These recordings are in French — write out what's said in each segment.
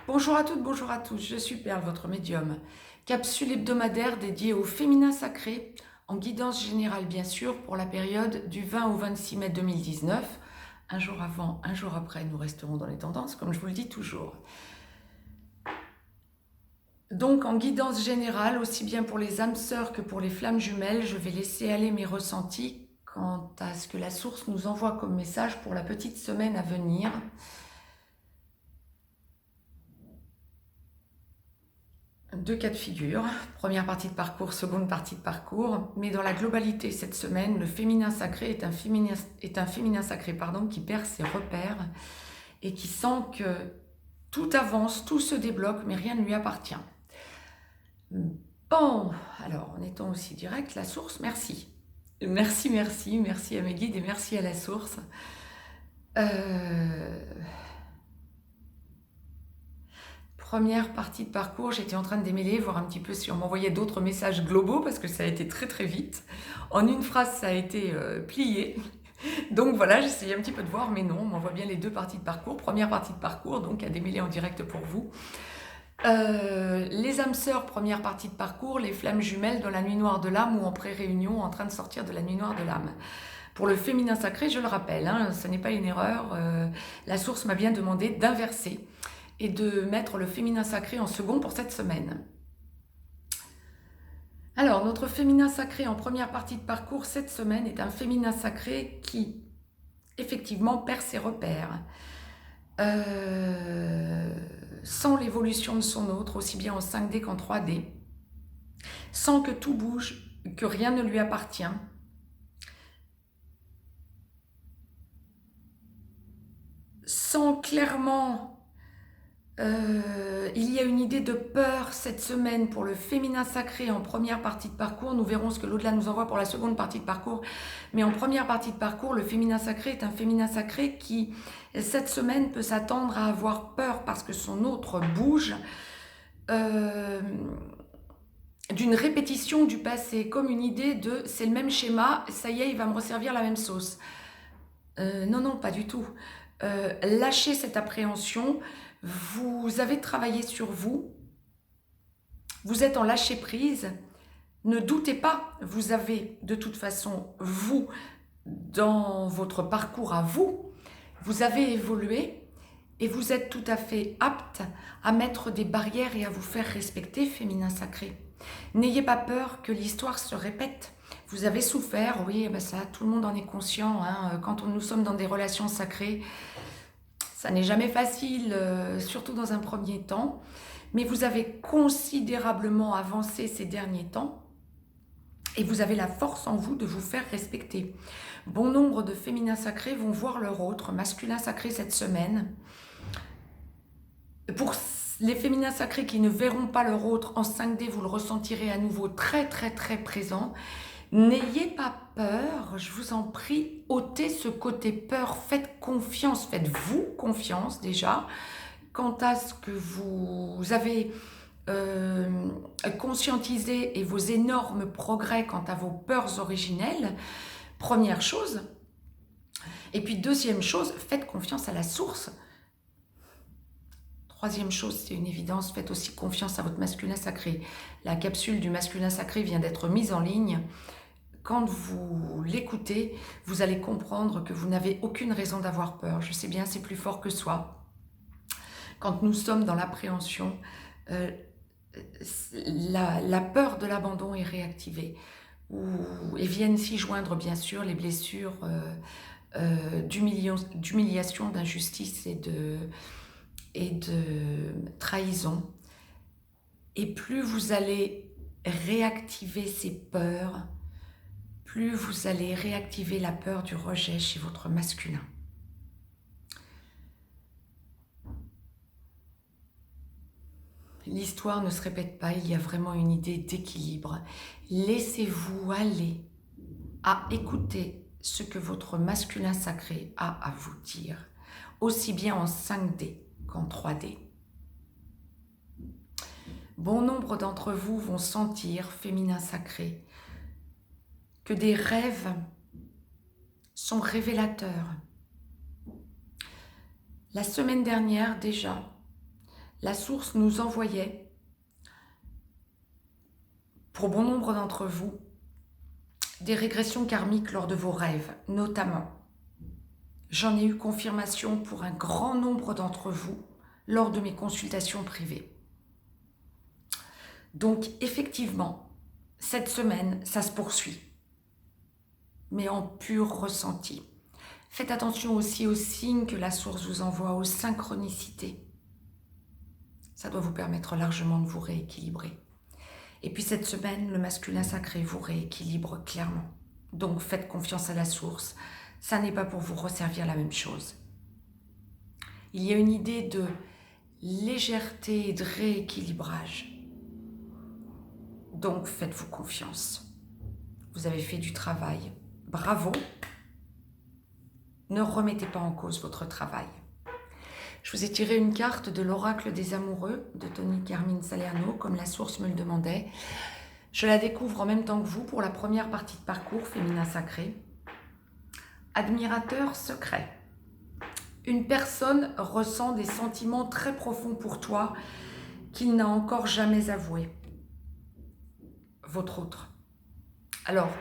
Bonjour à toutes, bonjour à tous, je suis Perle, votre médium. Capsule hebdomadaire dédiée au féminin sacré, en guidance générale bien sûr, pour la période du 20 au 26 mai 2019. Un jour avant, un jour après, nous resterons dans les tendances, comme je vous le dis toujours. Donc en guidance générale, aussi bien pour les âmes sœurs que pour les flammes jumelles, je vais laisser aller mes ressentis quant à ce que la source nous envoie comme message pour la petite semaine à venir. Deux cas de figure, première partie de parcours, seconde partie de parcours, mais dans la globalité cette semaine, le féminin sacré est un féminin sacré qui perd ses repères et qui sent que tout avance, tout se débloque, mais rien ne lui appartient. Bon, alors en étant aussi direct, la source, merci. Merci à mes guides et merci à la source. Première partie de parcours, j'étais en train de démêler, voir un petit peu si on m'envoyait d'autres messages globaux, parce que ça a été très très vite. En une phrase, ça a été plié. Donc voilà, j'essayais un petit peu de voir, mais non, on m'envoie bien les deux parties de parcours. Première partie de parcours, donc à démêler en direct pour vous. Les âmes sœurs, première partie de parcours, les flammes jumelles dans la nuit noire de l'âme ou en pré-réunion, en train de sortir de la nuit noire de l'âme. Pour le féminin sacré, je le rappelle, ce n'est pas une erreur, la source m'a bien demandé d'inverser et de mettre le féminin sacré en second pour cette semaine. Alors, notre féminin sacré en première partie de parcours cette semaine est un féminin sacré qui, effectivement, perd ses repères. Sans l'évolution de son autre, aussi bien en 5D qu'en 3D. Sans que tout bouge, que rien ne lui appartient. Sans clairement... il y a une idée de peur cette semaine pour le féminin sacré en première partie de parcours. Nous verrons ce que l'au-delà nous envoie pour la seconde partie de parcours. Mais en première partie de parcours, le féminin sacré est un féminin sacré qui, cette semaine, peut s'attendre à avoir peur parce que son autre bouge d'une répétition du passé, comme une idée de c'est le même schéma, ça y est, il va me resservir la même sauce. Non, pas du tout. Lâchez cette appréhension. Vous avez travaillé sur vous. Vous êtes en lâcher prise. Ne doutez pas, vous avez de toute façon, vous, dans votre parcours à vous, vous avez évolué et vous êtes tout à fait apte à mettre des barrières et à vous faire respecter, féminin sacré. N'ayez pas peur que l'histoire se répète. Vous avez souffert, oui, ça, tout le monde en est conscient. Quand nous sommes dans des relations sacrées, ça n'est jamais facile, surtout dans un premier temps. Mais vous avez considérablement avancé ces derniers temps et vous avez la force en vous de vous faire respecter. Bon nombre de féminins sacrés vont voir leur autre masculin sacré cette semaine. Pour les féminins sacrés qui ne verront pas leur autre en 5D, vous le ressentirez à nouveau très très très présent. N'ayez pas peur, je vous en prie, ôtez ce côté peur, faites confiance, faites-vous confiance déjà, quant à ce que vous avez conscientisé et vos énormes progrès quant à vos peurs originelles, première chose. Et puis deuxième chose, faites confiance à la source. Troisième chose, c'est une évidence, faites aussi confiance à votre masculin sacré. La capsule du masculin sacré vient d'être mise en ligne. Quand vous l'écoutez, vous allez comprendre que vous n'avez aucune raison d'avoir peur. Je sais bien, c'est plus fort que soi. Quand nous sommes dans l'appréhension, la peur de l'abandon est réactivée. Et viennent s'y joindre, bien sûr, les blessures d'humiliation, d'injustice et de trahison. Et plus vous allez réactiver ces peurs, plus vous allez réactiver la peur du rejet chez votre masculin. L'histoire ne se répète pas, il y a vraiment une idée d'équilibre. Laissez-vous aller à écouter ce que votre masculin sacré a à vous dire, aussi bien en 5D qu'en 3D. Bon nombre d'entre vous vont sentir, féminin sacré, que des rêves sont révélateurs. La semaine dernière déjà, La source nous envoyait, pour bon nombre d'entre vous, des régressions karmiques lors de vos rêves, notamment. J'en ai eu confirmation pour un grand nombre d'entre vous lors de mes consultations privées. Donc, effectivement, cette semaine, ça se poursuit, mais en pur ressenti. Faites attention aussi aux signes que la source vous envoie, aux synchronicités. Ça doit vous permettre largement de vous rééquilibrer. Et puis cette semaine, le masculin sacré vous rééquilibre clairement. Donc faites confiance à la source. Ça n'est pas pour vous resservir la même chose. Il y a une idée de légèreté et de rééquilibrage. Donc faites-vous confiance. Vous avez fait du travail. Bravo. Ne remettez pas en cause votre travail. Je vous ai tiré une carte de l'oracle des amoureux de Tony Carmine Salerno, comme la source me le demandait. Je la découvre en même temps que vous pour la première partie de parcours féminin sacré. Admirateur secret. Une personne ressent des sentiments très profonds pour toi qu'il n'a encore jamais avoués. Votre autre. Alors,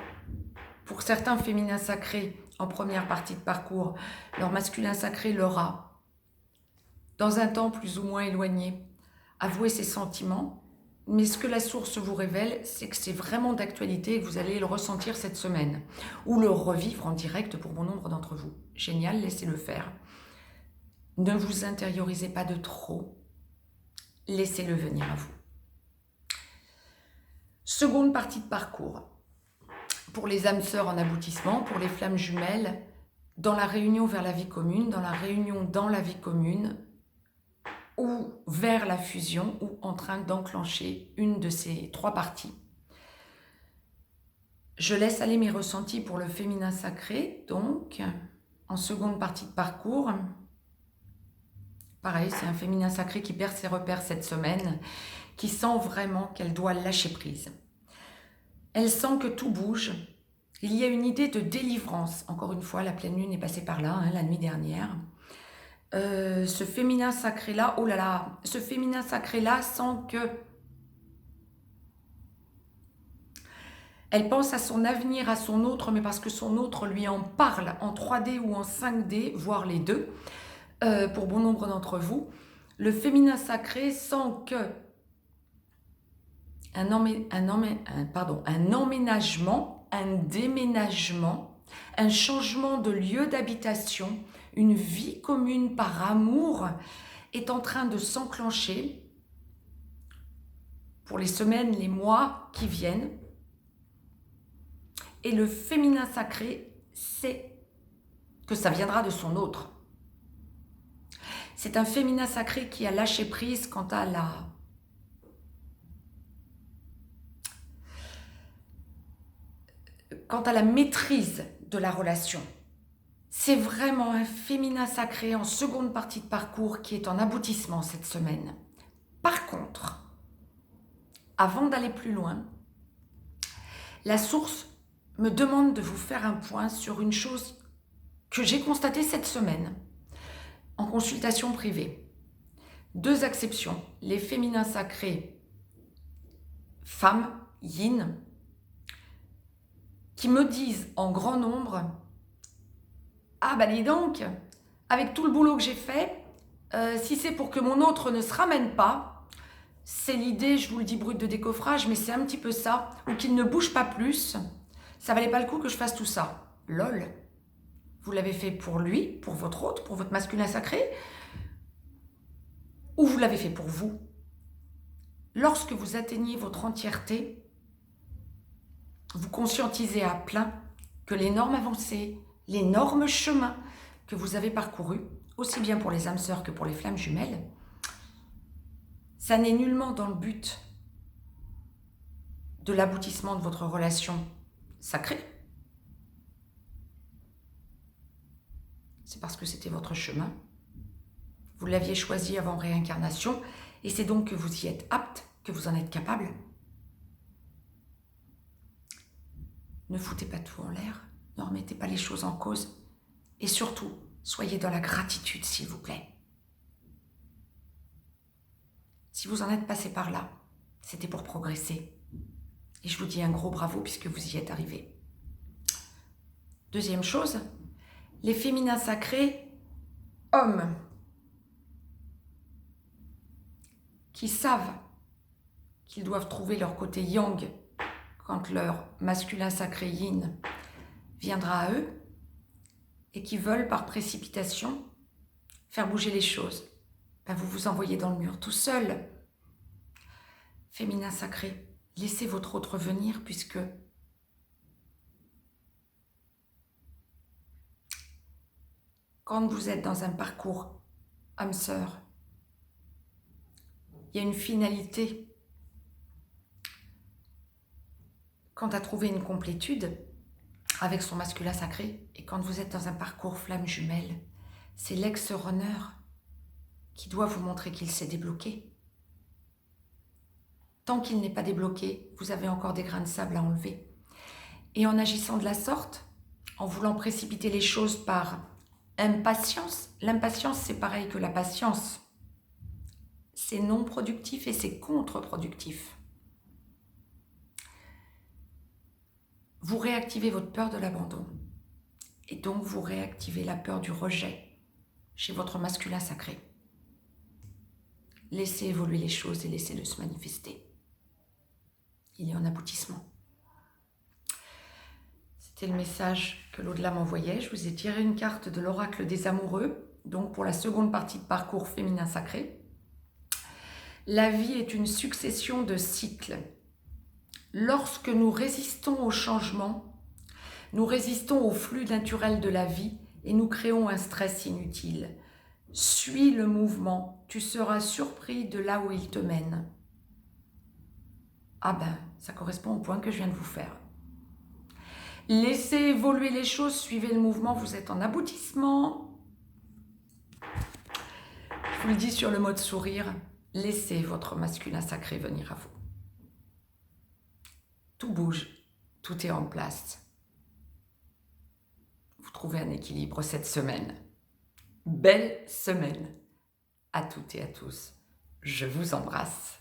pour certains féminins sacrés, en première partie de parcours, leur masculin sacré leur a, dans un temps plus ou moins éloigné, avoué ses sentiments. Mais ce que la source vous révèle, c'est que c'est vraiment d'actualité et que vous allez le ressentir cette semaine. Ou le revivre en direct pour bon nombre d'entre vous. Génial, laissez-le faire. Ne vous intériorisez pas de trop. Laissez-le venir à vous. Seconde partie de parcours. Pour les âmes sœurs en aboutissement, pour les flammes jumelles, dans la réunion vers la vie commune, dans la réunion dans la vie commune, ou vers la fusion, ou en train d'enclencher une de ces trois parties. Je laisse aller mes ressentis pour le féminin sacré, donc, en seconde partie de parcours. Pareil, c'est un féminin sacré qui perd ses repères cette semaine, qui sent vraiment qu'elle doit lâcher prise. Elle sent que tout bouge. Il y a une idée de délivrance. Encore une fois, la pleine lune est passée par là, la nuit dernière. Ce féminin sacré-là, oh là là, ce féminin sacré-là sent que elle pense à son avenir, à son autre, mais parce que son autre lui en parle en 3D ou en 5D, voire les deux, pour bon nombre d'entre vous. Le féminin sacré sent que un emménagement, un déménagement, un changement de lieu d'habitation, une vie commune par amour est en train de s'enclencher pour les semaines, les mois qui viennent. Et le féminin sacré sait que ça viendra de son autre. C'est un féminin sacré qui a lâché prise quant à la maîtrise de la relation. C'est vraiment un féminin sacré en seconde partie de parcours qui est en aboutissement cette semaine. Par contre, avant d'aller plus loin, la source me demande de vous faire un point sur une chose que j'ai constatée cette semaine en consultation privée. Deux exceptions, les féminins sacrés femmes, yin, qui me disent en grand nombre « Ah bah dis donc, avec tout le boulot que j'ai fait, si c'est pour que mon autre ne se ramène pas, c'est l'idée, je vous le dis brut de décoffrage, mais c'est un petit peu ça, ou qu'il ne bouge pas plus, ça valait pas le coup que je fasse tout ça. » Lol, vous l'avez fait pour lui, pour votre autre, pour votre masculin sacré, ou vous l'avez fait pour vous. Lorsque vous atteignez votre entièreté, vous conscientisez à plein que l'énorme avancée, l'énorme chemin que vous avez parcouru, aussi bien pour les âmes sœurs que pour les flammes jumelles, ça n'est nullement dans le but de l'aboutissement de votre relation sacrée. C'est parce que c'était votre chemin. Vous l'aviez choisi avant réincarnation et c'est donc que vous y êtes apte, que vous en êtes capable. Ne foutez pas tout en l'air, ne remettez pas les choses en cause et surtout, soyez dans la gratitude s'il vous plaît. Si vous en êtes passé par là, c'était pour progresser. Et je vous dis un gros bravo puisque vous y êtes arrivé. Deuxième chose, les féminins sacrés, hommes, qui savent qu'ils doivent trouver leur côté yang quand leur masculin sacré yin viendra à eux et qui veulent par précipitation faire bouger les choses. Ben vous vous envoyez dans le mur tout seul. Féminin sacré, laissez votre autre venir puisque quand vous êtes dans un parcours âme-sœur, il y a une finalité. Quant à trouver une complétude avec son masculin sacré, et quand vous êtes dans un parcours flamme jumelle, c'est l'ex-runner qui doit vous montrer qu'il s'est débloqué. Tant qu'il n'est pas débloqué, vous avez encore des grains de sable à enlever. Et en agissant de la sorte, en voulant précipiter les choses par impatience, l'impatience c'est pareil que la patience. C'est non productif et c'est contre-productif. Vous réactivez votre peur de l'abandon. Et donc vous réactivez la peur du rejet chez votre masculin sacré. Laissez évoluer les choses et laissez-le se manifester. Il est en aboutissement. C'était le message que l'au-delà m'envoyait. Je vous ai tiré une carte de l'oracle des amoureux, donc pour la seconde partie de parcours féminin sacré. La vie est une succession de cycles. Lorsque nous résistons au changement, nous résistons au flux naturel de la vie et nous créons un stress inutile. Suis le mouvement, tu seras surpris de là où il te mène. Ah ben, ça correspond au point que je viens de vous faire. Laissez évoluer les choses, suivez le mouvement, vous êtes en aboutissement. Je vous le dis sur le mode sourire, laissez votre masculin sacré venir à vous. Tout bouge, tout est en place. Vous trouvez un équilibre cette semaine. Belle semaine à toutes et à tous. Je vous embrasse.